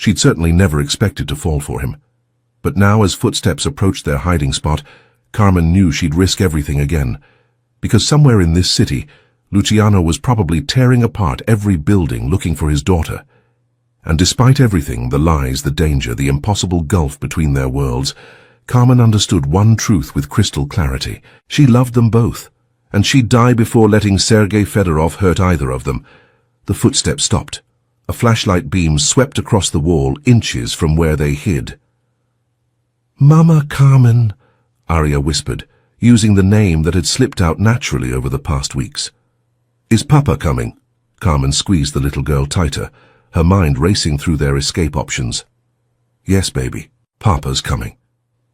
She'd certainly never expected to fall for him. But now, as footsteps approached their hiding spot, Carmen knew she'd risk everything again. Because somewhere in this city, Luciano was probably tearing apart every building looking for his daughter. And despite everything, the lies, the danger, the impossible gulf between their worlds, Carmen understood one truth with crystal clarity. She loved them both, and she'd die before letting Sergei Fedorov hurt either of them. The footsteps stopped. A flashlight beam swept across the wall, inches from where they hid. "Mama Carmen," Arya whispered, using the name that had slipped out naturally over the past weeks. "Is Papa coming?" Carmen squeezed the little girl tighter, her mind racing through their escape options. "Yes, baby, Papa's coming."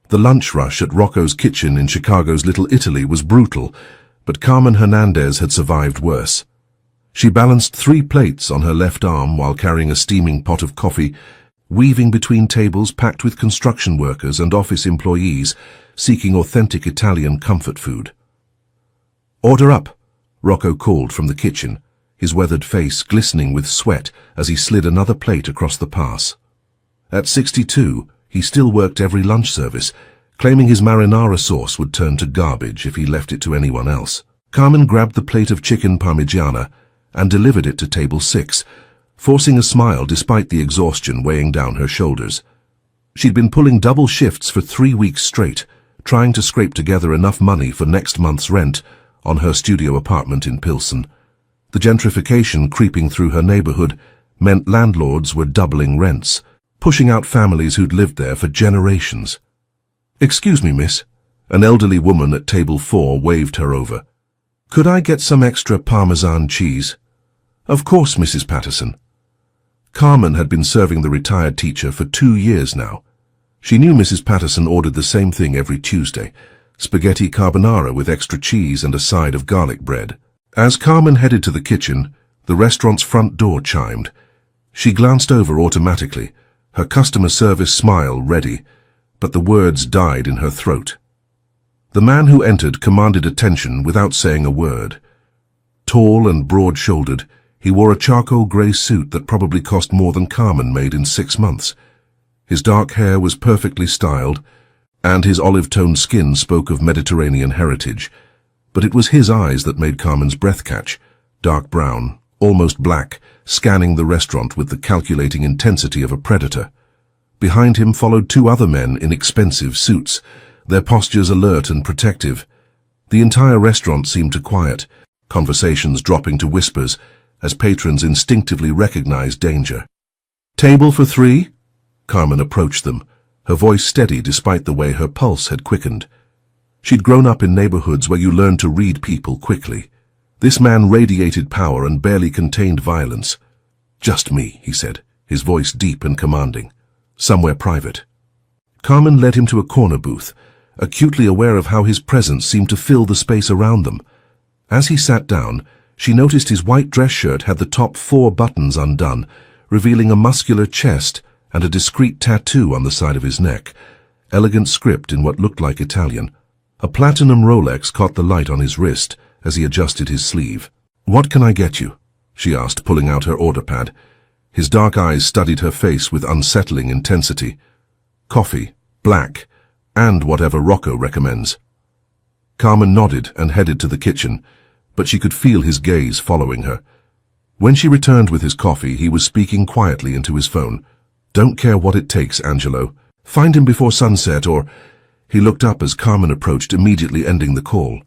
The lunch rush at Rocco's kitchen in Chicago's Little Italy was brutal, but Carmen Hernandez had survived worse. She balanced 3 plates on her left arm while carrying a steaming pot of coffee, weaving between tables packed with construction workers and office employees seeking authentic Italian comfort food. "Order up," Rocco called from the kitchen, his weathered face glistening with sweat as he slid another plate across the pass. At 62, he still worked every lunch service, claiming his marinara sauce would turn to garbage if he left it to anyone else. Carmen grabbed the plate of chicken parmigiana and delivered it to table 6, forcing a smile despite the exhaustion weighing down her shoulders. She'd been pulling double shifts for 3 weeks straight, trying to scrape together enough money for next month's rent on her studio apartment in Pilsen. The gentrification creeping through her neighborhood meant landlords were doubling rents, pushing out families who'd lived there for generations. "Excuse me, miss." An elderly woman at table 4 waved her over. "Could I get some extra Parmesan cheese?" "Of course, Mrs. Patterson." Carmen had been serving the retired teacher for 2 years now. She knew Mrs. Patterson ordered the same thing every Tuesday, spaghetti carbonara with extra cheese and a side of garlic bread. As Carmen headed to the kitchen, the restaurant's front door chimed. She glanced over automatically, her customer service smile ready, but the words died in her throat. The man who entered commanded attention without saying a word. Tall and broad-shouldered, he wore a charcoal grey suit that probably cost more than Carmen made in 6 months. His dark hair was perfectly styled, and his olive-toned skin spoke of Mediterranean heritage. But it was his eyes that made Carmen's breath catch, dark brown, almost black, scanning the restaurant with the calculating intensity of a predator. Behind him followed 2 other men in expensive suits, their postures alert and protective. The entire restaurant seemed to quiet, conversations dropping to whispers as patrons instinctively recognized danger. "Table for 3? Carmen approached them, her voice steady despite the way her pulse had quickened. She'd grown up in neighborhoods where you learned to read people quickly. This man radiated power and barely contained violence. "Just me," he said, his voice deep and commanding. "Somewhere private." Carmen led him to a corner booth, acutely aware of how his presence seemed to fill the space around them. As he sat down, she noticed his white dress shirt had the top 4 buttons undone, revealing a muscular chest and a discreet tattoo on the side of his neck, elegant script in what looked like Italian. A platinum Rolex caught the light on his wrist as he adjusted his sleeve. "What can I get you?" she asked, pulling out her order pad. His dark eyes studied her face with unsettling intensity. "Coffee, black, and whatever Rocco recommends." Carmen nodded and headed to the kitchen, but she could feel his gaze following her. When she returned with his coffee, he was speaking quietly into his phone. "Don't care what it takes, Angelo. Find him before sunset or—" He looked up as Carmen approached, immediately ending the call.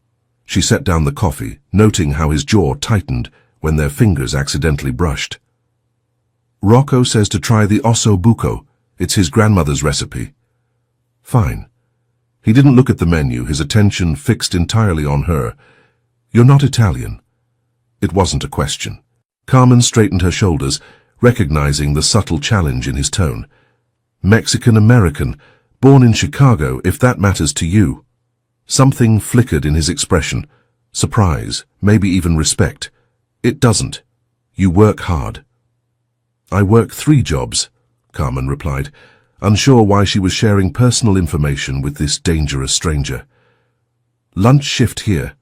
She set down the coffee, noting how his jaw tightened when their fingers accidentally brushed. "Rocco says to try the osso buco. It's his grandmother's recipe." "Fine." He didn't look at the menu, his attention fixed entirely on her. "You're not Italian." It wasn't a question. Carmen straightened her shoulders, recognizing the subtle challenge in his tone. "Mexican-American, born in Chicago, if that matters to you." Something flickered in his expression. Surprise, maybe even respect. "It doesn't. You work hard." "I work 3 jobs," Carmen replied, unsure why she was sharing personal information with this dangerous stranger. "Lunch shift here.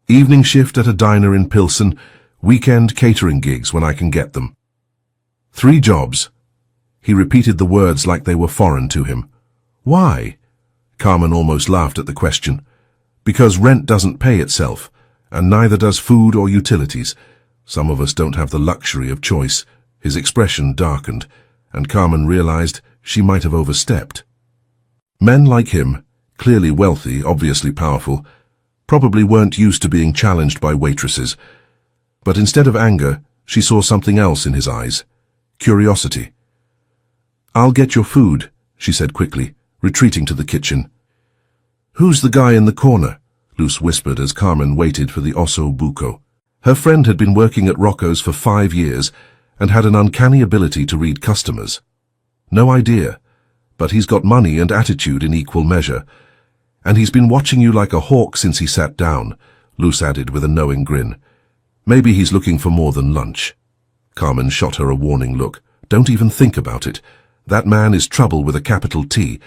Evening shift at a diner in Pilsen. Weekend catering gigs when I can get them." 3 jobs. He repeated the words like they were foreign to him. Why? Carmen almost laughed at the question. Because rent doesn't pay itself, and neither does food or utilities. Some of us don't have the luxury of choice. His expression darkened, and Carmen realized she might have overstepped. Men like him, clearly wealthy, obviously powerful, probably weren't used to being challenged by waitresses. But instead of anger, she saw something else in his eyes. Curiosity. "I'll get your food," she said quickly, retreating to the kitchen. "Who's the guy in the corner?" Luz whispered as Carmen waited for the osso buco. Her friend had been working at Rocco's for 5 years and had an uncanny ability to read customers. No idea, but he's got money and attitude in equal measure. And he's been watching you like a hawk since he sat down, Luz added with a knowing grin. Maybe he's looking for more than lunch. Carmen shot her a warning look. Don't even think about it. That man is trouble with a capital T.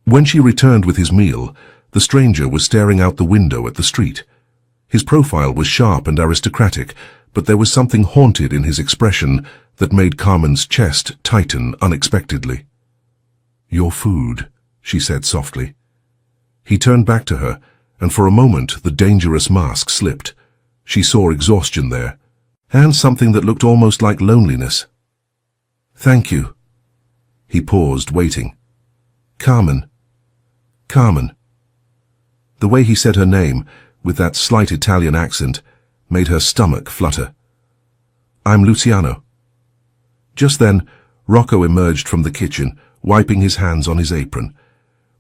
When she returned with his meal, the stranger was staring out the window at the street. His profile was sharp and aristocratic, but there was something haunted in his expression that made Carmen's chest tighten unexpectedly. "Your food," she said softly. He turned back to her, and for a moment the dangerous mask slipped. She saw exhaustion there, and something that looked almost like loneliness. "Thank you." He paused, waiting. "Carmen. Carmen." The way he said her name, with that slight Italian accent, made her stomach flutter. "I'm Luciano." Just then, Rocco emerged from the kitchen, wiping his hands on his apron.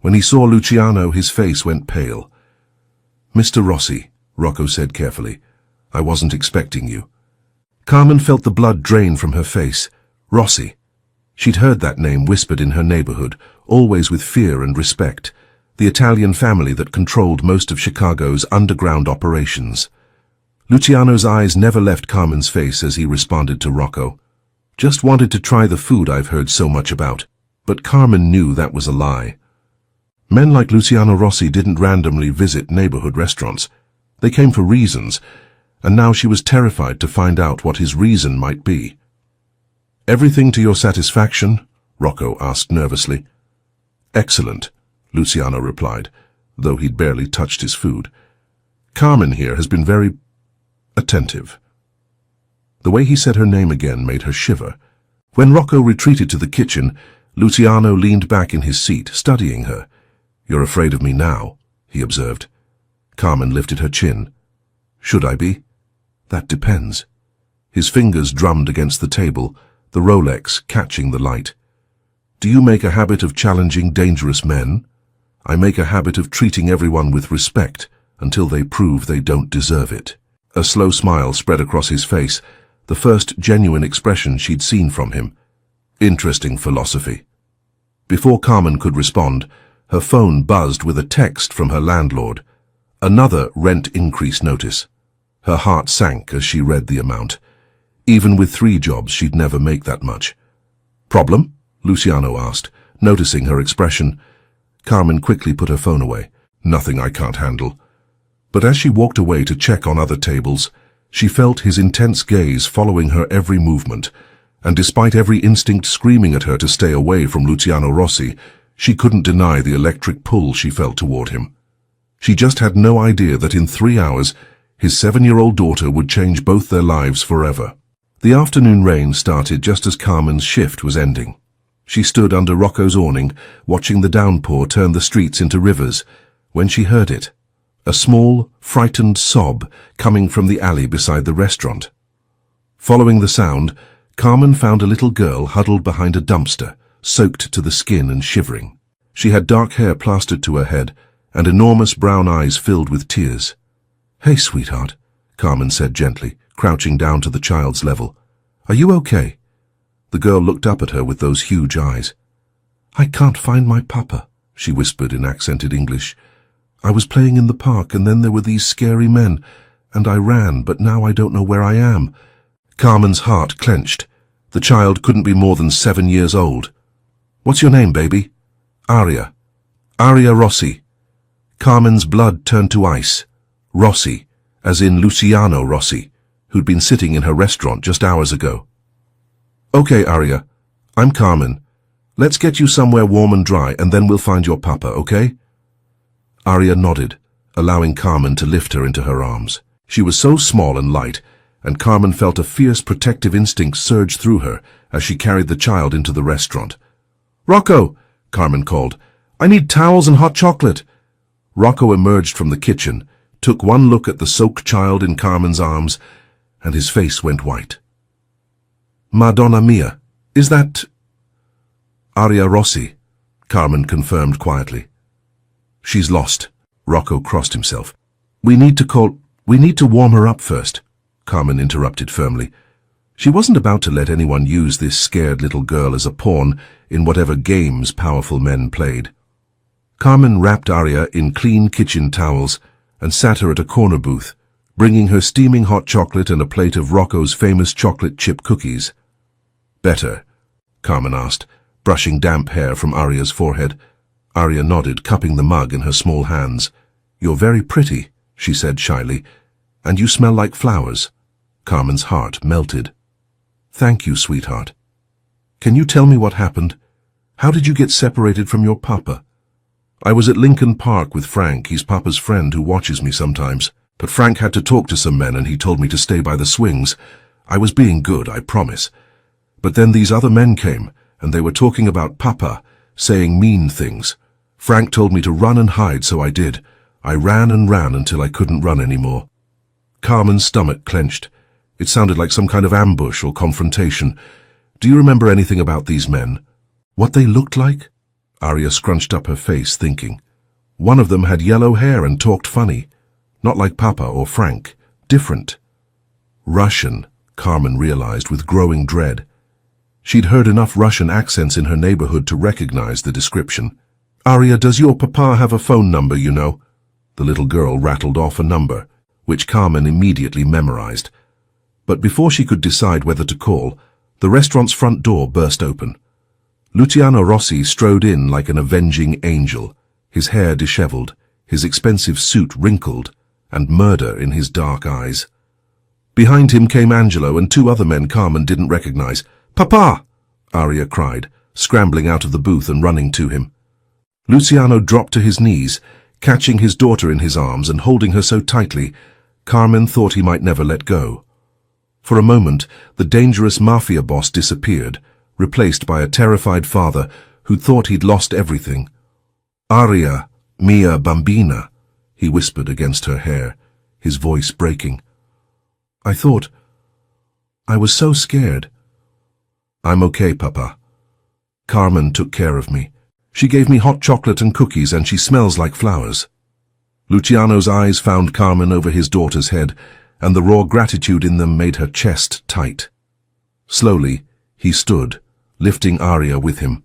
When he saw Luciano, his face went pale. "Mr. Rossi," Rocco said carefully, "I wasn't expecting you." Carmen felt the blood drain from her face. Rossi. She'd heard that name whispered in her neighborhood, always with fear and respect. The Italian family that controlled most of Chicago's underground operations. Luciano's eyes never left Carmen's face as he responded to Rocco. "Just wanted to try the food I've heard so much about." But Carmen knew that was a lie. Men like Luciano Rossi didn't randomly visit neighborhood restaurants. They came for reasons, and now she was terrified to find out what his reason might be. "Everything to your satisfaction?" Rocco asked nervously. "Excellent," Luciano replied, though he'd barely touched his food. "Carmen here has been very attentive." The way he said her name again made her shiver. When Rocco retreated to the kitchen, Luciano leaned back in his seat, studying her. "You're afraid of me now," he observed. Carmen lifted her chin. "Should I be?" "That depends." His fingers drummed against the table, the Rolex catching the light. "Do you make a habit of challenging dangerous men?" "I make a habit of treating everyone with respect until they prove they don't deserve it." A slow smile spread across his face, the first genuine expression she'd seen from him. Interesting philosophy. Before Carmen could respond, her phone buzzed with a text from her landlord. Another rent increase notice. Her heart sank as she read the amount. Even with 3 jobs, she'd never make that much. "Problem?" Luciano asked, noticing her expression. Carmen quickly put her phone away. "Nothing I can't handle." But as she walked away to check on other tables, she felt his intense gaze following her every movement, and despite every instinct screaming at her to stay away from Luciano Rossi, she couldn't deny the electric pull she felt toward him. She just had no idea that in 3 hours, his 7-year-old daughter would change both their lives forever. The afternoon rain started just as Carmen's shift was ending. She stood under Rocco's awning, watching the downpour turn the streets into rivers, when she heard it. A small, frightened sob coming from the alley beside the restaurant. Following the sound, Carmen found a little girl huddled behind a dumpster, soaked to the skin and shivering. She had dark hair plastered to her head, and enormous brown eyes filled with tears. "Hey, sweetheart," Carmen said gently, crouching down to the child's level. "Are you okay?" The girl looked up at her with those huge eyes. "I can't find my papa," she whispered in accented English. "I was playing in the park and then there were these scary men, and I ran, but now I don't know where I am." Carmen's heart clenched. The child couldn't be more than 7 years old. "What's your name, baby?" "Aria. Aria Rossi." Carmen's blood turned to ice. Rossi, as in Luciano Rossi, who'd been sitting in her restaurant just hours ago. "Okay, Aria. I'm Carmen. Let's get you somewhere warm and dry, and then we'll find your papa, okay? Arya nodded, allowing Carmen to lift her into her arms. She was so small and light, and Carmen felt a fierce protective instinct surge through her as she carried the child into the restaurant. "Rocco!" Carmen called. "I need towels and hot chocolate." Rocco emerged from the kitchen, took one look at the soaked child in Carmen's arms, and his face went white. "Madonna mia, is that—" "Arya Rossi," Carmen confirmed quietly. "She's lost." Rocco crossed himself. We need to warm her up first," Carmen interrupted firmly. She wasn't about to let anyone use this scared little girl as a pawn in whatever games powerful men played. Carmen wrapped Arya in clean kitchen towels and sat her at a corner booth, bringing her steaming hot chocolate and a plate of Rocco's famous chocolate chip cookies. "Better?" Carmen asked, brushing damp hair from Arya's forehead. Arya nodded, cupping the mug in her small hands. "You're very pretty," she said shyly, "and you smell like flowers." Carmen's heart melted. "Thank you, sweetheart. Can you tell me what happened? How did you get separated from your papa?" "I was at Lincoln Park with Frank. He's papa's friend who watches me sometimes. But Frank had to talk to some men and he told me to stay by the swings. I was being good, I promise. But then these other men came, and they were talking about papa, saying mean things. Frank told me to run and hide, so I did. I ran and ran until I couldn't run anymore." Carmen's stomach clenched. It sounded like some kind of ambush or confrontation. "Do you remember anything about these men? What they looked like?" Arya scrunched up her face, thinking. "One of them had yellow hair and talked funny. Not like Papa or Frank. Different." Russian, Carmen realized with growing dread. She'd heard enough Russian accents in her neighborhood to recognize the description. "Arya, does your papa have a phone number, you know?" The little girl rattled off a number, which Carmen immediately memorized. But before she could decide whether to call, the restaurant's front door burst open. Luciano Rossi strode in like an avenging angel, his hair disheveled, his expensive suit wrinkled, and murder in his dark eyes. Behind him came Angelo and two other men Carmen didn't recognize. "Papa!" Arya cried, scrambling out of the booth and running to him. Luciano dropped to his knees, catching his daughter in his arms and holding her so tightly, Carmen thought he might never let go. For a moment, the dangerous Mafia boss disappeared, replaced by a terrified father who thought he'd lost everything. "Arya, mia bambina," he whispered against her hair, his voice breaking. I was so scared." "I'm okay, Papa. Carmen took care of me. She gave me hot chocolate and cookies, and she smells like flowers." Luciano's eyes found Carmen over his daughter's head, and the raw gratitude in them made her chest tight. Slowly, he stood, lifting Arya with him.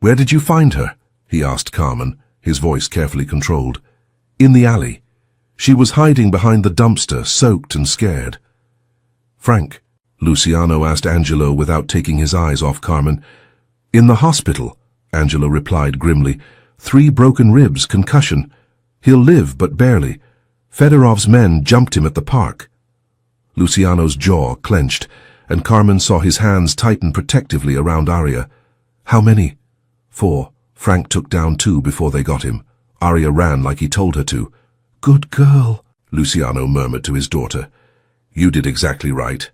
"Where did you find her?" he asked Carmen, his voice carefully controlled. "In the alley. She was hiding behind the dumpster, soaked and scared." "Frank?" Luciano asked Angelo without taking his eyes off Carmen. "In the hospital," Angelo replied grimly. 3 broken ribs, concussion. He'll live, but barely. Fedorov's men jumped him at the park." Luciano's jaw clenched, and Carmen saw his hands tighten protectively around Arya. "How many?" 4. Frank took down 2 before they got him. Arya ran like he told her to. "Good girl," Luciano murmured to his daughter. "You did exactly right."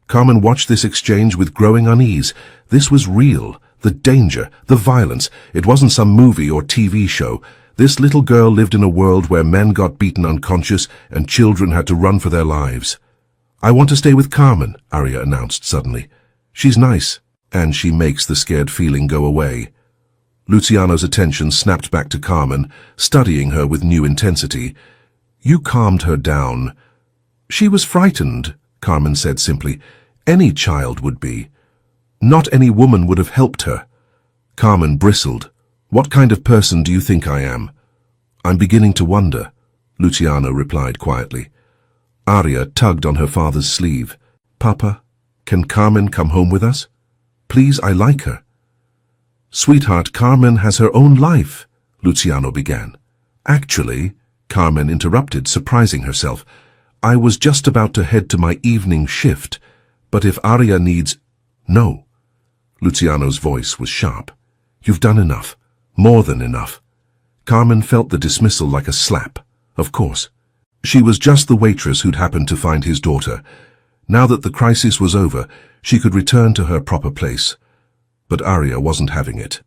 Carmen watched this exchange with growing unease. This was real. The danger, the violence. It wasn't some movie or TV show. This little girl lived in a world where men got beaten unconscious and children had to run for their lives. "I want to stay with Carmen," Arya announced suddenly. "She's nice, and she makes the scared feeling go away." Luciano's attention snapped back to Carmen, studying her with new intensity. "You calmed her down." "She was frightened," Carmen said simply. "Any child would be. Not any woman would have helped her." Carmen bristled. "What kind of person do you think I am?" "I'm beginning to wonder," Luciano replied quietly. Arya tugged on her father's sleeve. "Papa, can Carmen come home with us? Please, I like her." "Sweetheart, Carmen has her own life," Luciano began. "Actually," Carmen interrupted, surprising herself, "I was just about to head to my evening shift, but if Arya needs—" "No." Luciano's voice was sharp. You've done enough. More than enough. Carmen felt the dismissal like a slap. Of course. She was just the waitress who'd happened to find his daughter. Now that the crisis was over, she could return to her proper place. But Arya wasn't having it.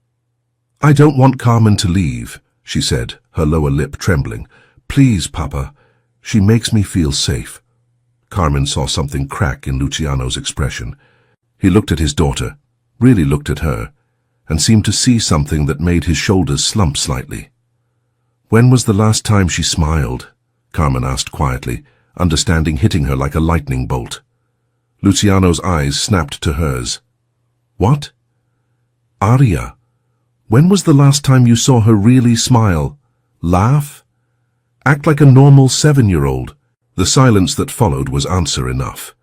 I don't want Carmen to leave, she said, her lower lip trembling. Please, Papa. She makes me feel safe. Carmen saw something crack in Luciano's expression. He looked at his daughter, really looked at her, and seemed to see something that made his shoulders slump slightly. When was the last time she smiled? Carmen asked quietly, understanding hitting her like a lightning bolt. Luciano's eyes snapped to hers. What? Arya, when was the last time you saw her really smile? Laugh? Act like a normal 7-year-old? The silence that followed was answer enough.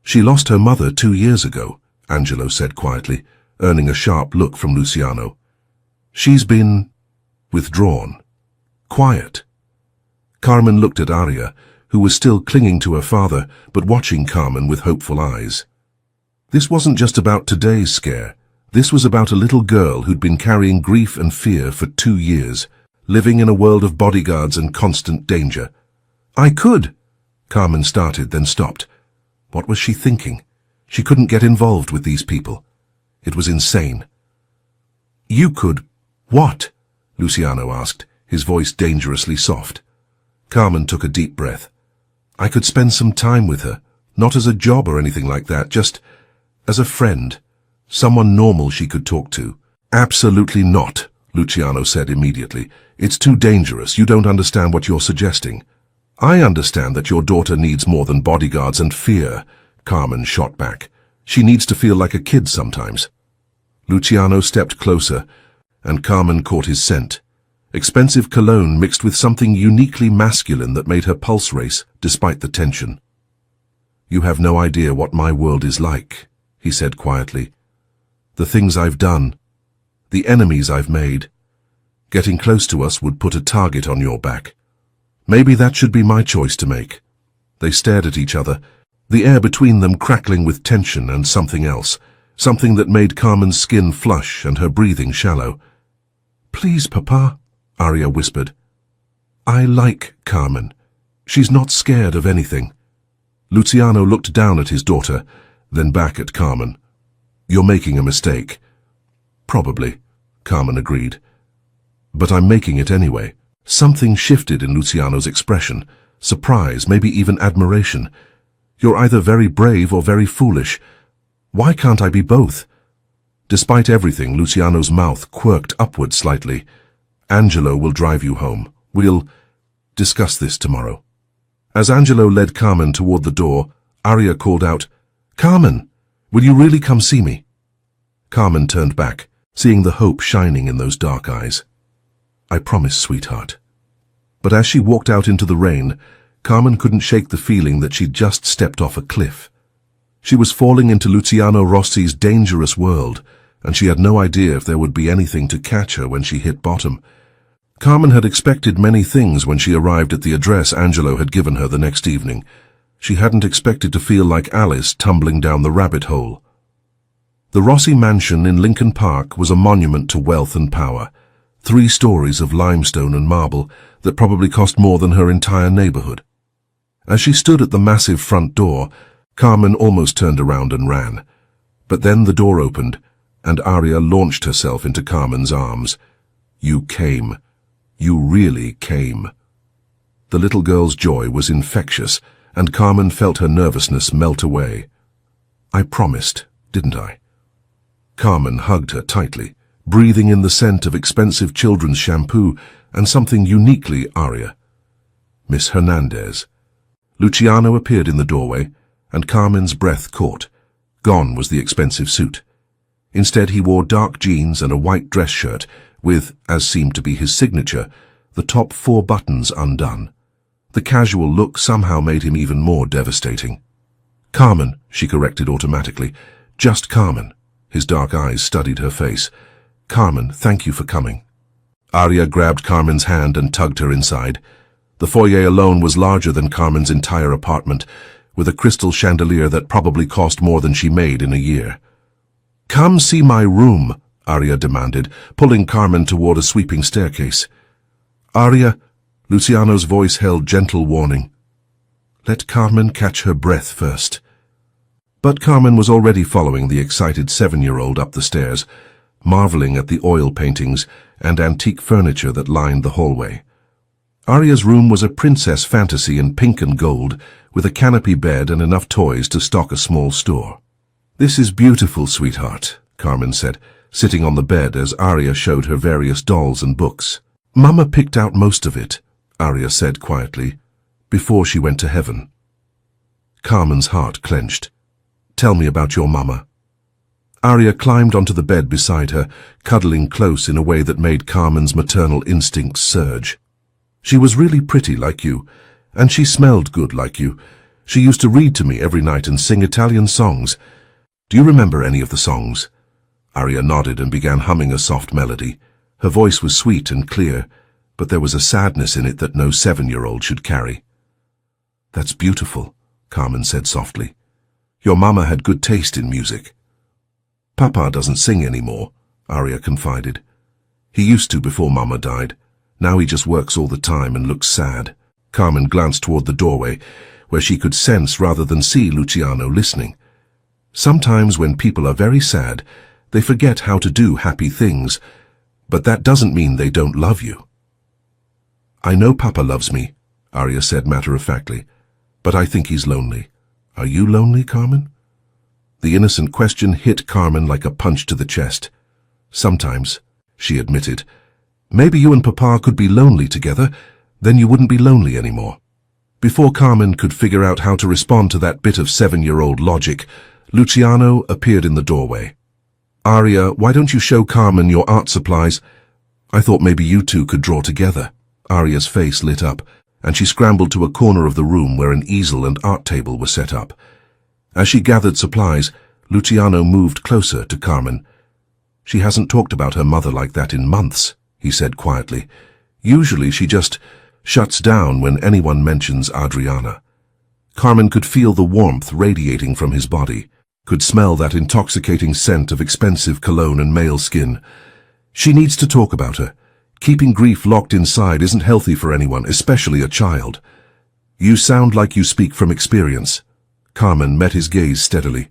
She lost her mother 2 years ago, Angelo said quietly, earning a sharp look from Luciano. She's been withdrawn. Quiet. Carmen looked at Arya, who was still clinging to her father, but watching Carmen with hopeful eyes. This wasn't just about today's scare. This was about a little girl who'd been carrying grief and fear for 2 years, living in a world of bodyguards and constant danger. I could, Carmen started, then stopped. What was she thinking? She couldn't get involved with these people. It was insane. You could. What? Luciano asked, his voice dangerously soft. Carmen took a deep breath. I could spend some time with her, not as a job or anything like that, just as a friend, someone normal she could talk to. Absolutely not, Luciano said immediately. It's too dangerous. You don't understand what you're suggesting. I understand that your daughter needs more than bodyguards and fear, Carmen shot back. She needs to feel like a kid sometimes. Luciano stepped closer, and Carmen caught his scent. Expensive cologne mixed with something uniquely masculine that made her pulse race despite the tension. You have no idea what my world is like, he said quietly. The things I've done, the enemies I've made. Getting close to us would put a target on your back. Maybe that should be my choice to make. They stared at each other, the air between them crackling with tension and something else, something that made Carmen's skin flush and her breathing shallow. Please, Papa, Arya whispered. I like Carmen. She's not scared of anything. Luciano looked down at his daughter, then back at Carmen. You're making a mistake. Probably, Carmen agreed. But I'm making it anyway. Something shifted in Luciano's expression. Surprise, maybe even admiration. You're either very brave or very foolish. Why can't I be both? Despite everything, Luciano's mouth quirked upward slightly. Angelo will drive you home. We'll discuss this tomorrow. As Angelo led Carmen toward the door, Arya called out, Carmen, will you really come see me? Carmen turned back, seeing the hope shining in those dark eyes. I promise, sweetheart. But as she walked out into the rain, Carmen couldn't shake the feeling that she'd just stepped off a cliff. She was falling into Luciano Rossi's dangerous world, and she had no idea if there would be anything to catch her when she hit bottom. Carmen had expected many things when she arrived at the address Angelo had given her the next evening. She hadn't expected to feel like Alice tumbling down the rabbit hole. The Rossi mansion in Lincoln Park was a monument to wealth and power. 3 stories of limestone and marble that probably cost more than her entire neighborhood. As she stood at the massive front door, Carmen almost turned around and ran. But then the door opened, and Arya launched herself into Carmen's arms. You came. You really came. The little girl's joy was infectious, and Carmen felt her nervousness melt away. I promised, didn't I? Carmen hugged her tightly, breathing in the scent of expensive children's shampoo and something uniquely Arya. Miss Hernandez. Luciano appeared in the doorway, and Carmen's breath caught. Gone was the expensive suit. Instead, he wore dark jeans and a white dress shirt with, as seemed to be his signature, the top 4 buttons undone. The casual look somehow made him even more devastating. Carmen, she corrected automatically. Just Carmen. His dark eyes studied her face. Carmen, thank you for coming. Arya grabbed Carmen's hand and tugged her inside. The foyer alone was larger than Carmen's entire apartment, with a crystal chandelier that probably cost more than she made in a year. Come see my room, Arya demanded, pulling Carmen toward a sweeping staircase. Arya, Luciano's voice held gentle warning. Let Carmen catch her breath first. But Carmen was already following the excited 7-year-old up the stairs, marveling at the oil paintings and antique furniture that lined the hallway. Arya's room was a princess fantasy in pink and gold, with a canopy bed and enough toys to stock a small store. This is beautiful, sweetheart, Carmen said, sitting on the bed as Arya showed her various dolls and books. Mama picked out most of it, Arya said quietly, before she went to heaven. Carmen's heart clenched. Tell me about your mama. Arya climbed onto the bed beside her, cuddling close in a way that made Carmen's maternal instincts surge. She was really pretty like you, and she smelled good like you. She used to read to me every night and sing Italian songs. Do you remember any of the songs? Arya nodded and began humming a soft melody. Her voice was sweet and clear, but there was a sadness in it that no 7-year-old should carry. That's beautiful, Carmen said softly. Your mama had good taste in music. Papa doesn't sing anymore, Arya confided. He used to before Mama died. Now he just works all the time and looks sad. Carmen glanced toward the doorway, where she could sense rather than see Luciano listening. Sometimes when people are very sad, they forget how to do happy things, but that doesn't mean they don't love you. I know Papa loves me, Arya said matter-of-factly, but I think he's lonely. Are you lonely, Carmen? The innocent question hit Carmen like a punch to the chest. Sometimes, she admitted. Maybe you and Papa could be lonely together, then you wouldn't be lonely anymore. Before Carmen could figure out how to respond to that bit of 7-year-old logic, Luciano appeared in the doorway. Arya, why don't you show Carmen your art supplies? I thought maybe you two could draw together. Arya's face lit up, and she scrambled to a corner of the room where an easel and art table were set up. As she gathered supplies, Luciano moved closer to Carmen. She hasn't talked about her mother like that in months, he said quietly. Usually she just shuts down when anyone mentions Adriana. Carmen could feel the warmth radiating from his body, could smell that intoxicating scent of expensive cologne and male skin. She needs to talk about her. Keeping grief locked inside isn't healthy for anyone, especially a child. You sound like you speak from experience. Carmen met his gaze steadily.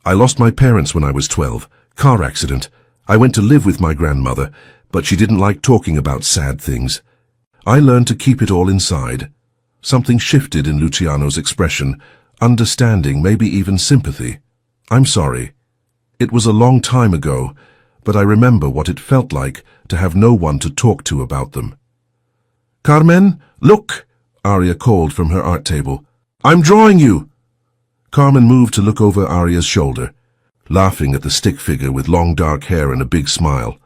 I lost my parents when I was 12. Car accident. I went to live with my grandmother, but she didn't like talking about sad things. I learned to keep it all inside. Something shifted in Luciano's expression, understanding, maybe even sympathy. I'm sorry. It was a long time ago, but I remember what it felt like to have no one to talk to about them. Carmen, look, Arya called from her art table. I'm drawing you. Carmen moved to look over Arya's shoulder, laughing at the stick figure with long dark hair and a big smile.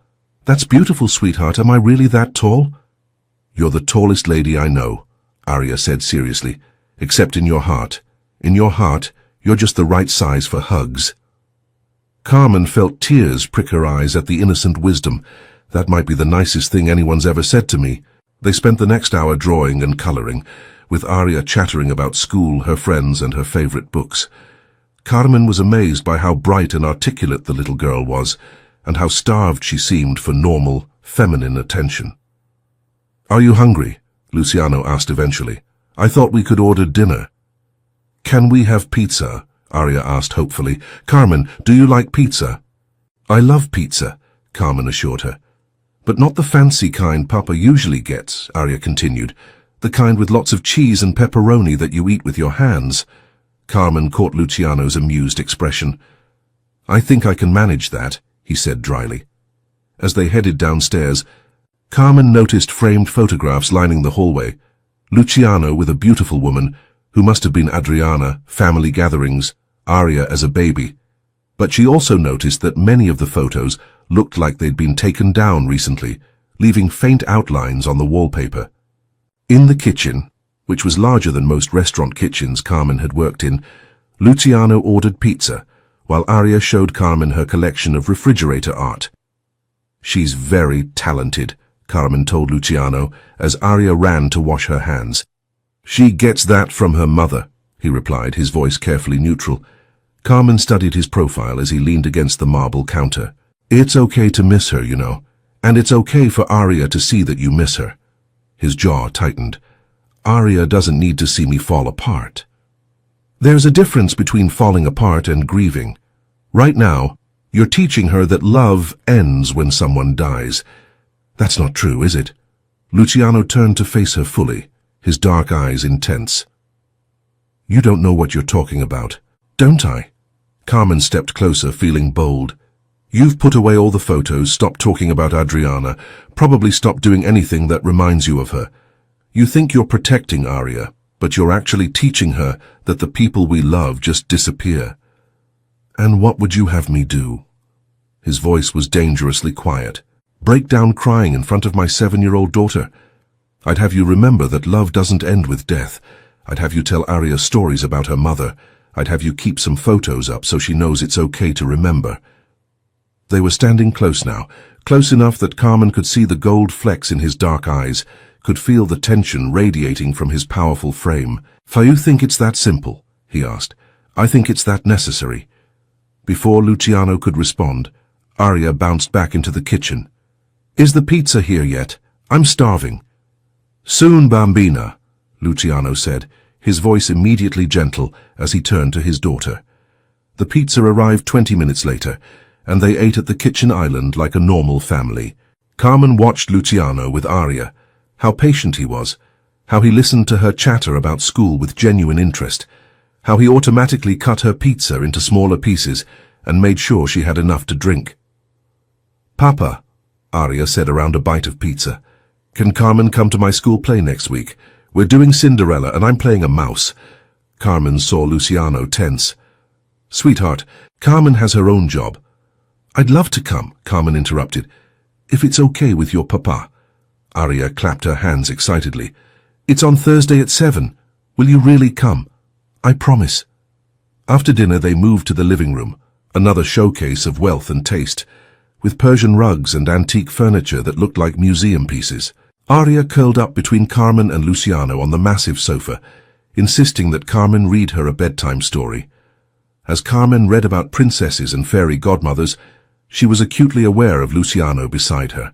That's beautiful, sweetheart. Am I really that tall? You're the tallest lady I know, Arya said seriously, except in your heart. In your heart, you're just the right size for hugs. Carmen felt tears prick her eyes at the innocent wisdom. That might be the nicest thing anyone's ever said to me. They spent the next hour drawing and coloring, with Arya chattering about school, her friends, and her favorite books. Carmen was amazed by how bright and articulate the little girl was, and how starved she seemed for normal, feminine attention. Are you hungry? Luciano asked eventually. I thought we could order dinner. Can we have pizza? Arya asked hopefully. Carmen, do you like pizza? I love pizza, Carmen assured her. But not the fancy kind Papa usually gets, Arya continued. The kind with lots of cheese and pepperoni that you eat with your hands. Carmen caught Luciano's amused expression. I think I can manage that, he said dryly. As they headed downstairs, Carmen noticed framed photographs lining the hallway. Luciano with a beautiful woman, who must have been Adriana, family gatherings, Arya as a baby. But she also noticed that many of the photos looked like they'd been taken down recently, leaving faint outlines on the wallpaper. In the kitchen, which was larger than most restaurant kitchens Carmen had worked in, Luciano ordered pizza, while Arya showed Carmen her collection of refrigerator art. She's very talented, Carmen told Luciano, as Arya ran to wash her hands. She gets that from her mother, he replied, his voice carefully neutral. Carmen studied his profile as he leaned against the marble counter. It's okay to miss her, you know. And it's okay for Arya to see that you miss her. His jaw tightened. Arya doesn't need to see me fall apart. There's a difference between falling apart and grieving. Right now, you're teaching her that love ends when someone dies. That's not true, is it? Luciano turned to face her fully, his dark eyes intense. You don't know what you're talking about, don't I? Carmen stepped closer, feeling bold. You've put away all the photos, stopped talking about Adriana, probably stopped doing anything that reminds you of her. You think you're protecting Arya, but you're actually teaching her that the people we love just disappear. And what would you have me do? His voice was dangerously quiet. Break down crying in front of my 7-year-old daughter. I'd have you remember that love doesn't end with death. I'd have you tell Arya stories about her mother. I'd have you keep some photos up so she knows it's okay to remember. They were standing close now, close enough that Carmen could see the gold flecks in his dark eyes, could feel the tension radiating from his powerful frame. You think it's that simple? He asked. I think it's that necessary. Before Luciano could respond, Arya bounced back into the kitchen. Is the pizza here yet? I'm starving. Soon, bambina, Luciano said, his voice immediately gentle as he turned to his daughter. The pizza arrived 20 minutes later, and they ate at the kitchen island like a normal family. Carmen watched Luciano with Arya. How patient he was, how he listened to her chatter about school with genuine interest, how he automatically cut her pizza into smaller pieces and made sure she had enough to drink. Papa, Arya said around a bite of pizza, can Carmen come to my school play next week? We're doing Cinderella and I'm playing a mouse. Carmen saw Luciano tense. Sweetheart, Carmen has her own job. I'd love to come, Carmen interrupted. If it's okay with your papa. Arya clapped her hands excitedly. It's on Thursday at 7. Will you really come? I promise. After dinner they moved to the living room, another showcase of wealth and taste, with Persian rugs and antique furniture that looked like museum pieces. Arya curled up between Carmen and Luciano on the massive sofa, insisting that Carmen read her a bedtime story. As Carmen read about princesses and fairy godmothers, she was acutely aware of Luciano beside her.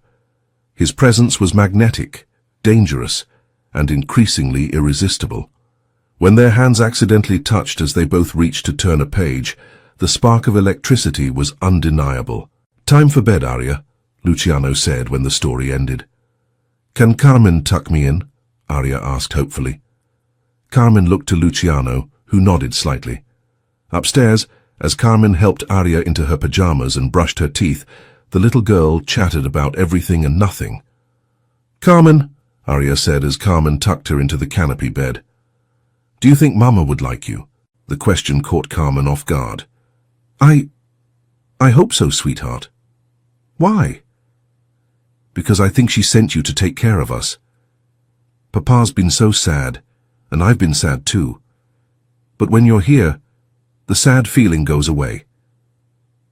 His presence was magnetic, dangerous, and increasingly irresistible. When their hands accidentally touched as they both reached to turn a page, the spark of electricity was undeniable. Time for bed, Arya, Luciano said when the story ended. Can Carmen tuck me in? Arya asked hopefully. Carmen looked to Luciano, who nodded slightly. Upstairs, as Carmen helped Arya into her pajamas and brushed her teeth, the little girl chattered about everything and nothing. Carmen, Arya said as Carmen tucked her into the canopy bed. Do you think Mama would like you? The question caught Carmen off guard. I hope so, sweetheart. Why? Because I think she sent you to take care of us. Papa's been so sad, and I've been sad too. But when you're here, the sad feeling goes away.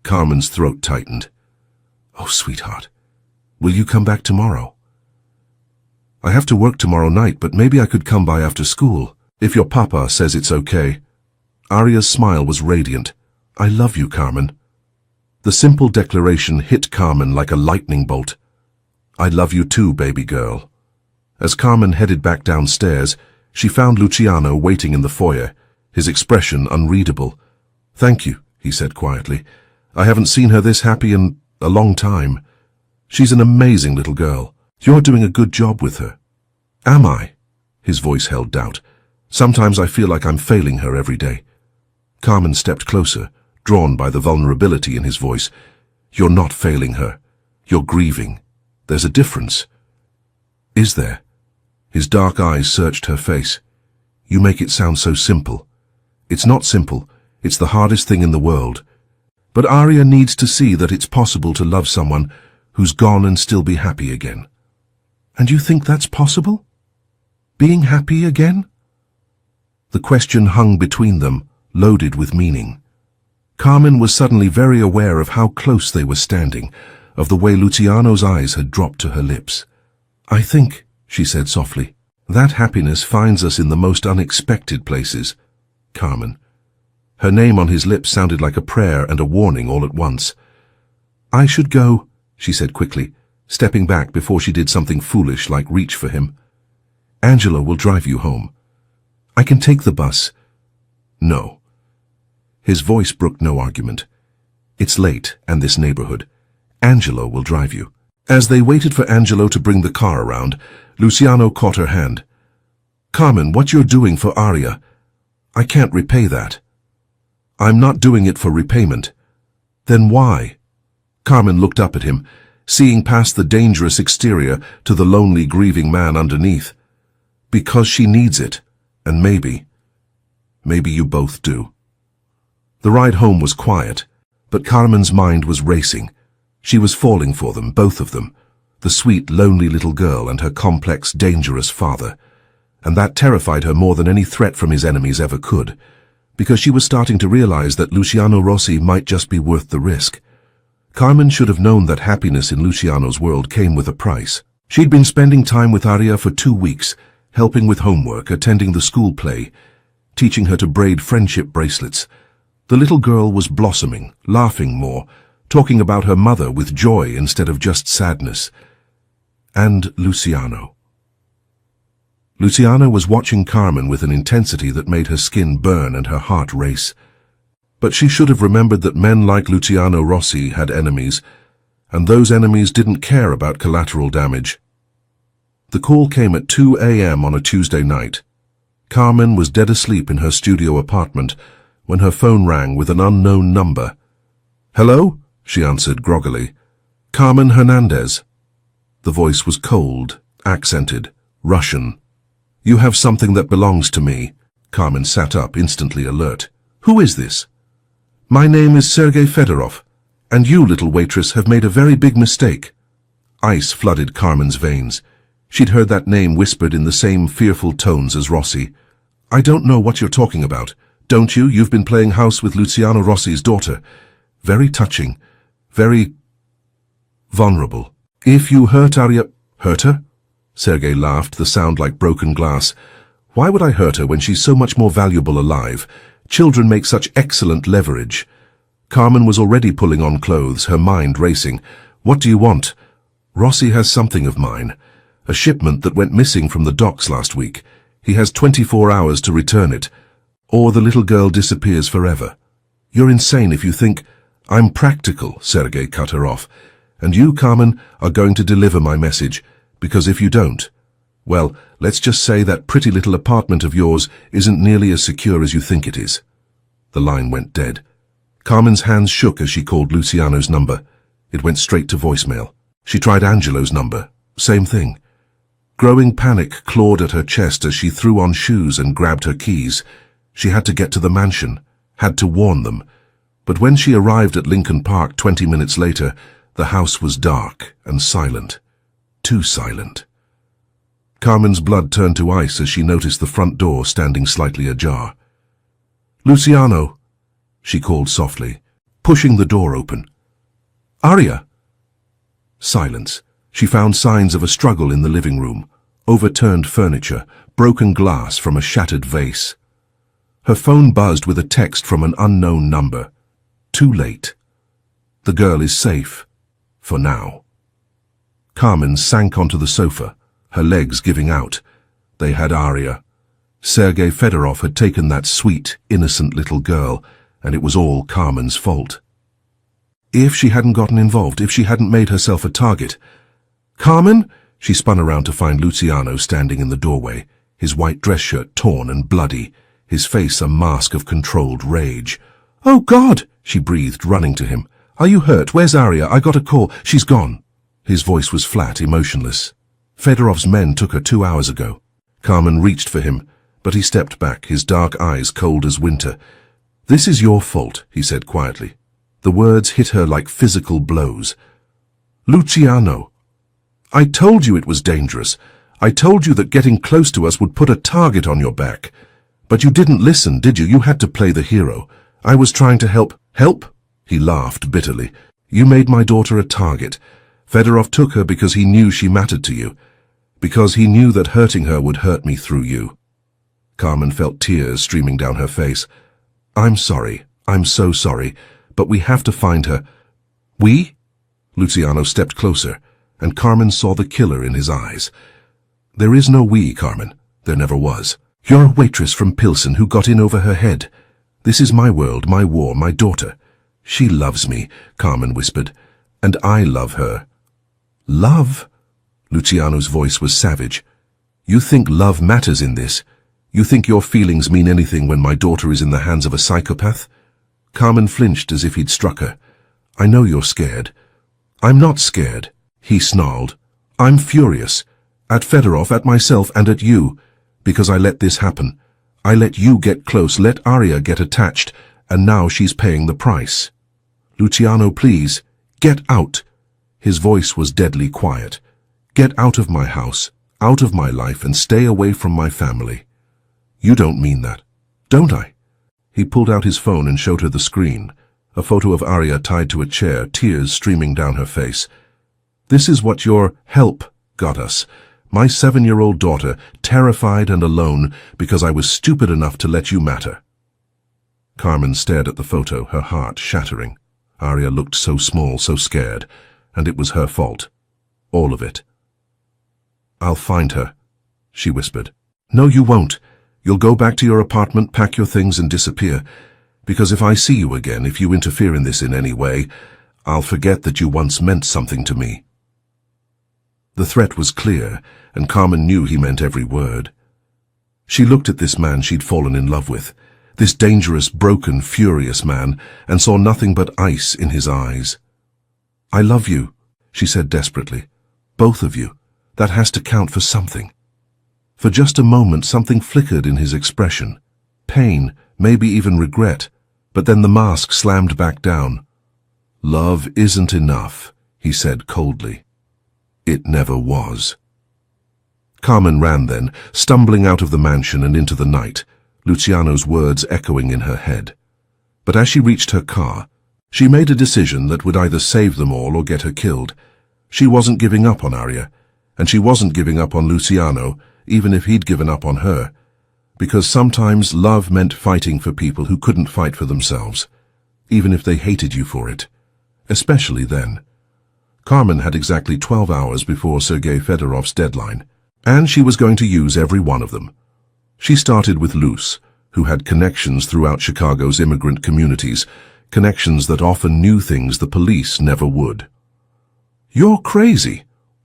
Carmen's throat tightened. Oh, sweetheart, will you come back tomorrow? I have to work tomorrow night, but maybe I could come by after school, if your papa says it's okay. Arya's smile was radiant. I love you, Carmen. The simple declaration hit Carmen like a lightning bolt. I love you too, baby girl. As Carmen headed back downstairs, she found Luciano waiting in the foyer, his expression unreadable. Thank you, he said quietly. I haven't seen her this happy in a long time. She's an amazing little girl. You're doing a good job with her. Am I? His voice held doubt. Sometimes I feel like I'm failing her every day. Carmen stepped closer, drawn by the vulnerability in his voice. You're not failing her. You're grieving. There's a difference. Is there? His dark eyes searched her face. You make it sound so simple. It's not simple. It's the hardest thing in the world. But Arya needs to see that it's possible to love someone who's gone and still be happy again. And you think that's possible? Being happy again? The question hung between them, loaded with meaning. Carmen was suddenly very aware of how close they were standing, of the way Luciano's eyes had dropped to her lips. I think, she said softly, that happiness finds us in the most unexpected places. Carmen, Her name on his lips sounded like a prayer and a warning all at once. "I should go," she said quickly, stepping back before she did something foolish like reach for him. "Angela will drive you home." "I can take the bus." "No." His voice brooked no argument. "It's late, and this neighborhood. Angelo will drive you." As they waited for Angelo to bring the car around, Luciano caught her hand. "Carmen, what you're doing for Aria, I can't repay that." "I'm not doing it for repayment." "Then why?" Carmen looked up at him, seeing past the dangerous exterior to the lonely, grieving man underneath. "Because she needs it, and maybe you both do." The ride home was quiet, but Carmen's mind was racing. She was falling for them, both of them, the sweet, lonely little girl and her complex, dangerous father. And that terrified her more than any threat from his enemies ever could, because she was starting to realize that Luciano Rossi might just be worth the risk. Carmen should have known that happiness in Luciano's world came with a price. She'd been spending time with Aria for 2 weeks, helping with homework, attending the school play, teaching her to braid friendship bracelets. The little girl was blossoming, laughing more, talking about her mother with joy instead of just sadness. And Luciano. Luciana was watching Carmen with an intensity that made her skin burn and her heart race. But she should have remembered that men like Luciano Rossi had enemies, and those enemies didn't care about collateral damage. The call came at 2 a.m. on a Tuesday night. Carmen was dead asleep in her studio apartment when her phone rang with an unknown number. "Hello?" she answered groggily. "Carmen Hernandez." The voice was cold, accented, Russian. "You have something that belongs to me." Carmen sat up, instantly alert. "Who is this?" "My name is Sergei Fedorov, and you, little waitress, have made a very big mistake." Ice flooded Carmen's veins. She'd heard that name whispered in the same fearful tones as Rossi. "I don't know what you're talking about. Don't you? You've been playing house with Luciano Rossi's daughter. Very touching. Very vulnerable. If you hurt Aria—" "Hurt her?" Sergei laughed, the sound like broken glass. "Why would I hurt her when she's so much more valuable alive? Children make such excellent leverage." Carmen was already pulling on clothes, her mind racing. "What do you want?" "Rossi has something of mine. A shipment that went missing from the docks last week. He has 24 hours to return it, or the little girl disappears forever." "You're insane if you think—" "I'm practical," Sergei cut her off. "And you, Carmen, are going to deliver my message, because if you don't, well, let's just say that pretty little apartment of yours isn't nearly as secure as you think it is." The line went dead. Carmen's hands shook as she called Luciano's number. It went straight to voicemail. She tried Angelo's number. Same thing. Growing panic clawed at her chest as she threw on shoes and grabbed her keys. She had to get to the mansion, had to warn them. But when she arrived at Lincoln Park 20 minutes later, the house was dark and silent. Too silent. Carmen's blood turned to ice as she noticed the front door standing slightly ajar. "Luciano," she called softly, pushing the door open. "Aria." Silence. She found signs of a struggle in the living room. Overturned furniture, broken glass from a shattered vase. Her phone buzzed with a text from an unknown number. Too late. The girl is safe. For now. Carmen sank onto the sofa, her legs giving out. They had Aria. Sergei Fedorov had taken that sweet, innocent little girl, and it was all Carmen's fault. If she hadn't gotten involved, if she hadn't made herself a target. "Carmen?" She spun around to find Luciano standing in the doorway, his white dress shirt torn and bloody, his face a mask of controlled rage. "Oh, God!" she breathed, running to him. "Are you hurt? Where's Aria? I got a call. She's gone." His voice was flat, emotionless. "Fedorov's men took her 2 hours ago." Carmen reached for him, but he stepped back, his dark eyes cold as winter. "This is your fault," he said quietly. The words hit her like physical blows. "Luciano, I told you it was dangerous. I told you that getting close to us would put a target on your back. But you didn't listen, did you? You had to play the hero. I was trying to help." "Help?" He laughed bitterly. "You made my daughter a target. Fedorov took her because he knew she mattered to you. Because he knew that hurting her would hurt me through you." Carmen felt tears streaming down her face. I'm sorry. I'm so sorry. But we have to find her. We? Luciano stepped closer, and Carmen saw the killer in his eyes. There is no we, Carmen. There never was. You're a waitress from Pilsen who got in over her head. This is my world, my war, my daughter. She loves me, Carmen whispered, and I love her. Love? Luciano's voice was savage. You think love matters in this? You think your feelings mean anything when my daughter is in the hands of a psychopath? Carmen flinched as if he'd struck her. I know you're scared. I'm not scared, he snarled. I'm furious. At Fedorov, at myself, and at you. Because I let this happen. I let you get close, let Aria get attached, and now she's paying the price. Luciano, please, get out. His voice was deadly quiet. Get out of my house, out of my life, and stay away from my family. You don't mean that, don't I? He pulled out his phone and showed her the screen, a photo of Aria tied to a chair, tears streaming down her face. This is what your help got us. My 7-year-old daughter, terrified and alone because I was stupid enough to let you matter. Carmen stared at the photo, her heart shattering. Aria looked so small, so scared, and it was her fault. All of it. I'll find her, she whispered. No, you won't. You'll go back to your apartment, pack your things, and disappear. Because if I see you again, if you interfere in this in any way, I'll forget that you once meant something to me. The threat was clear, and Carmen knew he meant every word. She looked at this man she'd fallen in love with, this dangerous, broken, furious man, and saw nothing but ice in his eyes. I love you, she said desperately. Both of you. That has to count for something. For just a moment, something flickered in his expression. Pain, maybe even regret, but then the mask slammed back down. Love isn't enough, he said coldly. It never was. Carmen ran then, stumbling out of the mansion and into the night, Luciano's words echoing in her head. But as she reached her car, she made a decision that would either save them all or get her killed. She wasn't giving up on Aria, and she wasn't giving up on Luciano, even if he'd given up on her, because sometimes love meant fighting for people who couldn't fight for themselves, even if they hated you for it, especially then. Carmen had exactly 12 hours before Sergei Fedorov's deadline, and she was going to use every one of them. She started with Luz, who had connections throughout Chicago's immigrant communities, connections that often knew things the police never would. You're crazy,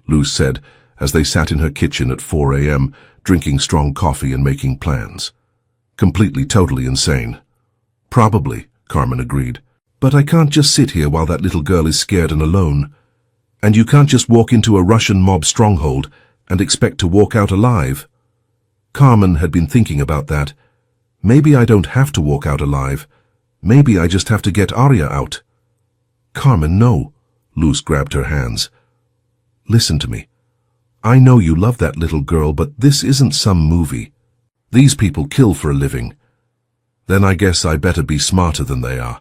Luz said, as they sat in her kitchen at 4 a.m., drinking strong coffee and making plans. Completely, totally insane. Probably, Carmen agreed. But I can't just sit here while that little girl is scared and alone. And you can't just walk into a Russian mob stronghold and expect to walk out alive. Carmen had been thinking about that. Maybe I don't have to walk out alive. Maybe I just have to get Aria out. Carmen, no. Luz grabbed her hands. Listen to me. I know you love that little girl, but this isn't some movie. These people kill for a living. Then I guess I better be smarter than they are.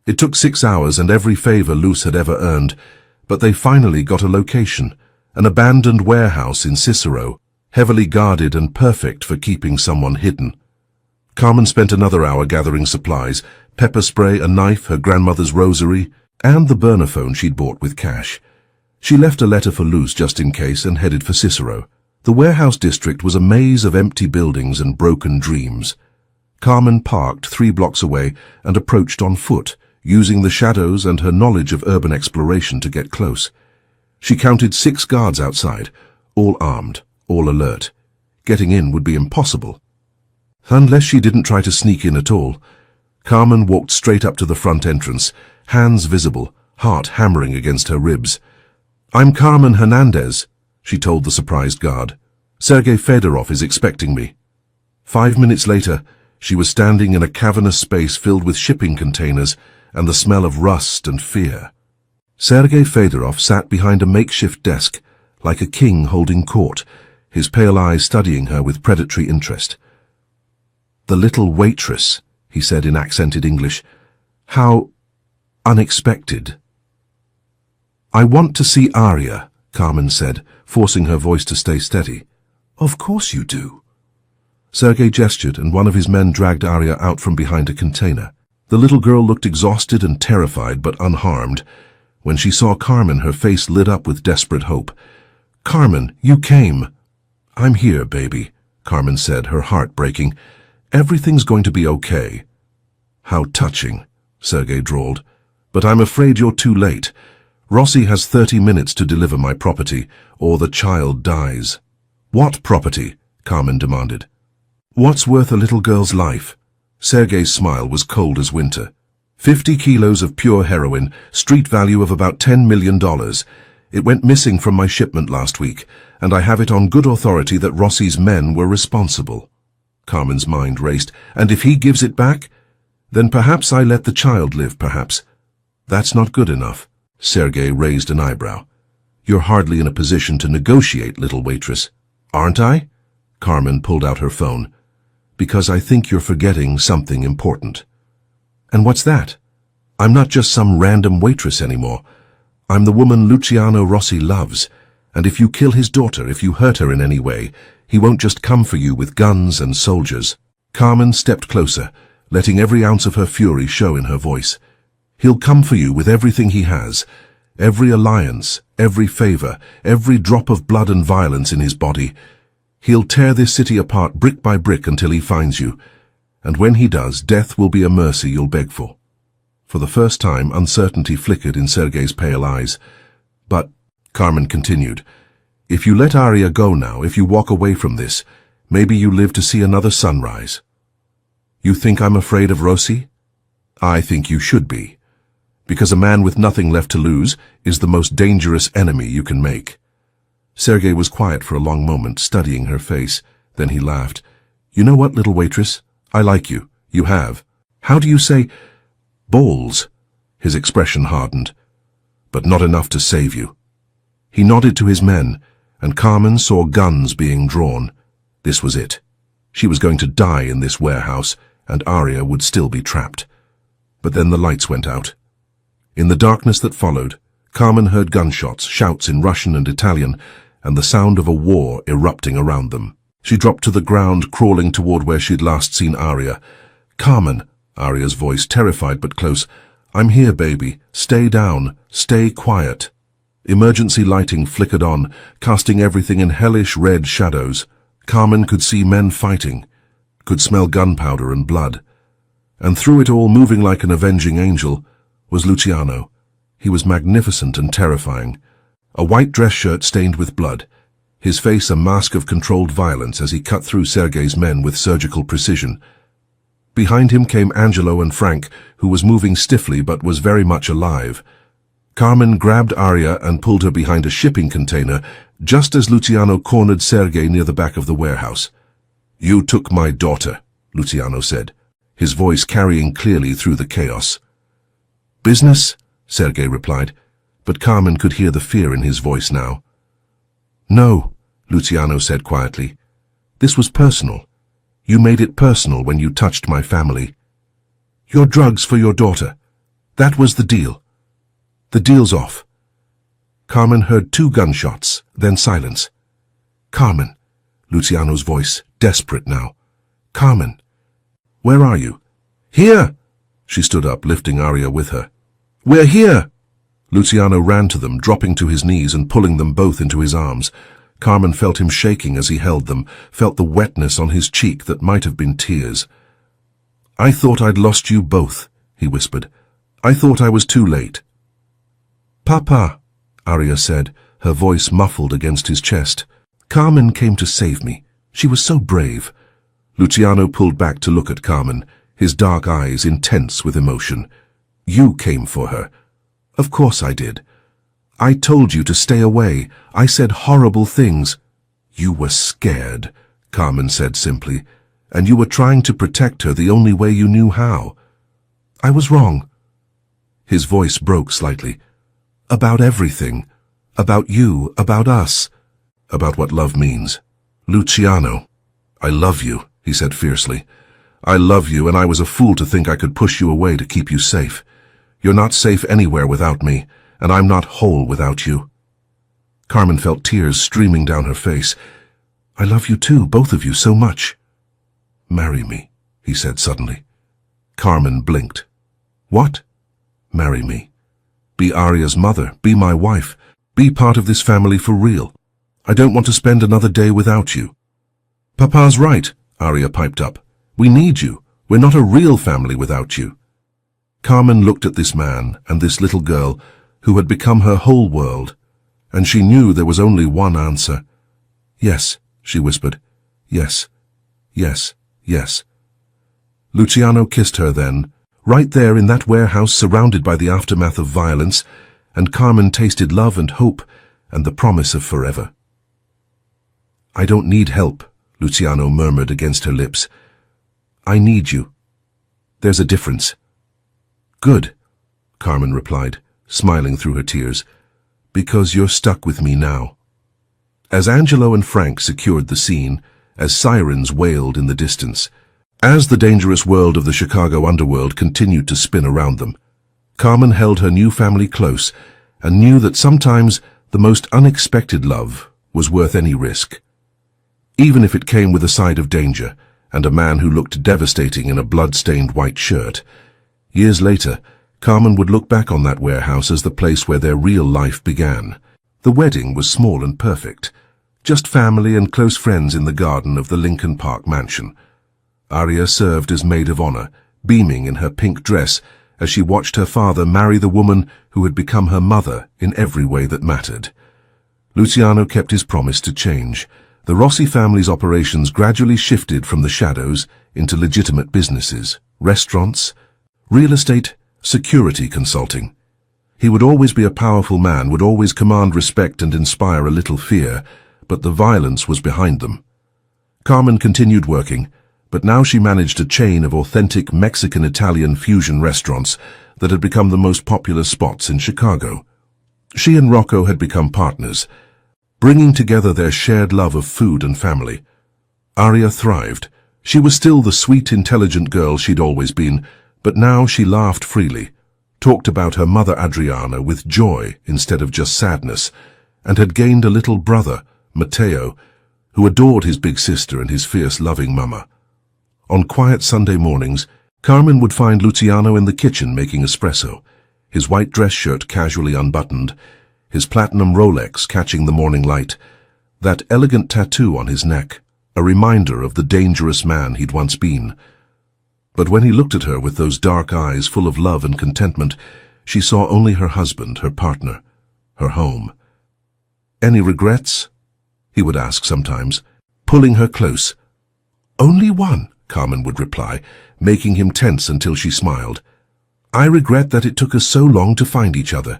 It took 6 hours and every favor Luz had ever earned, but they finally got a location, an abandoned warehouse in Cicero, heavily guarded and perfect for keeping someone hidden. Carmen spent another hour gathering supplies, pepper spray, a knife, her grandmother's rosary, and the burner phone she'd bought with cash. She left a letter for Luz just in case and headed for Cicero. The warehouse district was a maze of empty buildings and broken dreams. Carmen parked 3 blocks away and approached on foot, using the shadows and her knowledge of urban exploration to get close. She counted 6 guards outside, all armed, all alert. Getting in would be impossible. Unless she didn't try to sneak in at all. Carmen walked straight up to the front entrance, hands visible, heart hammering against her ribs. I'm Carmen Hernandez, she told the surprised guard. Sergei Fedorov is expecting me. 5 minutes later, she was standing in a cavernous space filled with shipping containers and the smell of rust and fear. Sergei Fedorov sat behind a makeshift desk, like a king holding court, his pale eyes studying her with predatory interest. The little waitress, he said in accented English. How unexpected. I want to see Aria, Carmen said, forcing her voice to stay steady. Of course you do. Sergei gestured, and one of his men dragged Arya out from behind a container. The little girl looked exhausted and terrified, but unharmed. When she saw Carmen, her face lit up with desperate hope. "Carmen, you came." "I'm here, baby," Carmen said, her heart breaking. "Everything's going to be okay." "How touching," Sergei drawled. "But I'm afraid you're too late. Rossi has 30 minutes to deliver my property, or the child dies." "What property?" Carmen demanded. "What's worth a little girl's life?" Sergei's smile was cold as winter. 50 kilos of pure heroin, street value of about $10 million. It went missing from my shipment last week, and I have it on good authority that Rossi's men were responsible. Carmen's mind raced. "And if he gives it back? Then perhaps I let the child live, perhaps." "That's not good enough." Sergei raised an eyebrow. "You're hardly in a position to negotiate, little waitress." "Aren't I?" Carmen pulled out her phone. "Because I think you're forgetting something important." "And what's that?" "I'm not just some random waitress anymore. I'm the woman Luciano Rossi loves, and if you kill his daughter, if you hurt her in any way, he won't just come for you with guns and soldiers." Carmen stepped closer, letting every ounce of her fury show in her voice. "He'll come for you with everything he has, every alliance, every favor, every drop of blood and violence in his body. He'll tear this city apart brick by brick until he finds you, and when he does, death will be a mercy you'll beg for." For the first time, uncertainty flickered in Sergei's pale eyes. "But," Carmen continued, "if you let Arya go now, if you walk away from this, maybe you live to see another sunrise." "You think I'm afraid of Rossi?" "I think you should be. Because a man with nothing left to lose is the most dangerous enemy you can make." Sergei was quiet for a long moment, studying her face. Then he laughed. "You know what, little waitress? I like you. You have. How do you say? Balls." His expression hardened. "But not enough to save you." He nodded to his men, and Carmen saw guns being drawn. This was it. She was going to die in this warehouse, and Arya would still be trapped. But then the lights went out. In the darkness that followed, Carmen heard gunshots, shouts in Russian and Italian, and the sound of a war erupting around them. She dropped to the ground, crawling toward where she'd last seen Arya. "Carmen," Arya's voice, terrified but close. "I'm here, baby. Stay down. Stay quiet." Emergency lighting flickered on, casting everything in hellish red shadows. Carmen could see men fighting, could smell gunpowder and blood. And through it all, moving like an avenging angel, was Luciano. He was magnificent and terrifying. A white dress shirt stained with blood, his face a mask of controlled violence as he cut through Sergei's men with surgical precision. Behind him came Angelo and Frank, who was moving stiffly but was very much alive. Carmen grabbed Arya and pulled her behind a shipping container, just as Luciano cornered Sergei near the back of the warehouse. "You took my daughter," Luciano said, his voice carrying clearly through the chaos. "Business?" Sergei replied, but Carmen could hear the fear in his voice now. "No," Luciano said quietly. "This was personal. You made it personal when you touched my family. Your drugs for your daughter. That was the deal. The deal's off." Carmen heard 2 gunshots, then silence. "Carmen," Luciano's voice, desperate now. "Carmen, where are you?" "Here!" She stood up, lifting Arya with her. "We're here!" Luciano ran to them, dropping to his knees and pulling them both into his arms. Carmen felt him shaking as he held them, felt the wetness on his cheek that might have been tears. "I thought I'd lost you both," he whispered. "I thought I was too late." "Papa," Arya said, her voice muffled against his chest. "Carmen came to save me. She was so brave." Luciano pulled back to look at Carmen, his dark eyes intense with emotion. "You came for her." "Of course I did. I told you to stay away. I said horrible things." "You were scared," Carmen said simply, "and you were trying to protect her the only way you knew how." "I was wrong." His voice broke slightly. "About everything. About you, about us. About what love means." "Luciano, I love you," he said fiercely. "I love you, and I was a fool to think I could push you away to keep you safe. You're not safe anywhere without me, and I'm not whole without you." Carmen felt tears streaming down her face. "I love you too, both of you, so much." "Marry me," he said suddenly. Carmen blinked. "What?" "Marry me. Be Arya's mother, be my wife, be part of this family for real. I don't want to spend another day without you." "Papa's right," Arya piped up. "We need you. We're not a real family without you." Carmen looked at this man and this little girl who had become her whole world, and she knew there was only one answer. "Yes," she whispered. "Yes, yes, yes." Luciano kissed her then, right there in that warehouse surrounded by the aftermath of violence, and Carmen tasted love and hope and the promise of forever. "I don't need help," Luciano murmured against her lips. "I need you. There's a difference." "Good," Carmen replied, smiling through her tears, "because you're stuck with me now." As Angelo and Frank secured the scene, as sirens wailed in the distance, as the dangerous world of the Chicago underworld continued to spin around them, Carmen held her new family close and knew that sometimes the most unexpected love was worth any risk. Even if it came with a side of danger and a man who looked devastating in a blood-stained white shirt. Years later, Carmen would look back on that warehouse as the place where their real life began. The wedding was small and perfect, just family and close friends in the garden of the Lincoln Park mansion. Arya served as maid of honor, beaming in her pink dress as she watched her father marry the woman who had become her mother in every way that mattered. Luciano kept his promise to change. The Rossi family's operations gradually shifted from the shadows into legitimate businesses, restaurants, real estate, security consulting. He would always be a powerful man, would always command respect and inspire a little fear, but the violence was behind them. Carmen continued working, but now she managed a chain of authentic Mexican-Italian fusion restaurants that had become the most popular spots in Chicago. She and Rocco had become partners, bringing together their shared love of food and family. Arya thrived. She was still the sweet, intelligent girl she'd always been, but now she laughed freely, talked about her mother Adriana with joy instead of just sadness, and had gained a little brother, Matteo, who adored his big sister and his fierce, loving mama. On quiet Sunday mornings, Carmen would find Luciano in the kitchen making espresso, his white dress shirt casually unbuttoned, his platinum Rolex catching the morning light, that elegant tattoo on his neck, a reminder of the dangerous man he'd once been. But when he looked at her with those dark eyes full of love and contentment, she saw only her husband, her partner, her home. "Any regrets?" he would ask sometimes, pulling her close. "Only one," Carmen would reply, making him tense until she smiled. "I regret that it took us so long to find each other."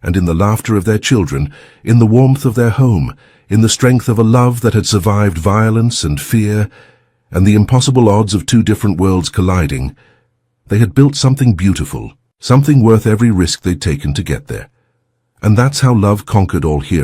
And in the laughter of their children, in the warmth of their home, in the strength of a love that had survived violence and fear, and the impossible odds of two different worlds colliding, they had built something beautiful, something worth every risk they'd taken to get there. And that's how love conquered all heroes.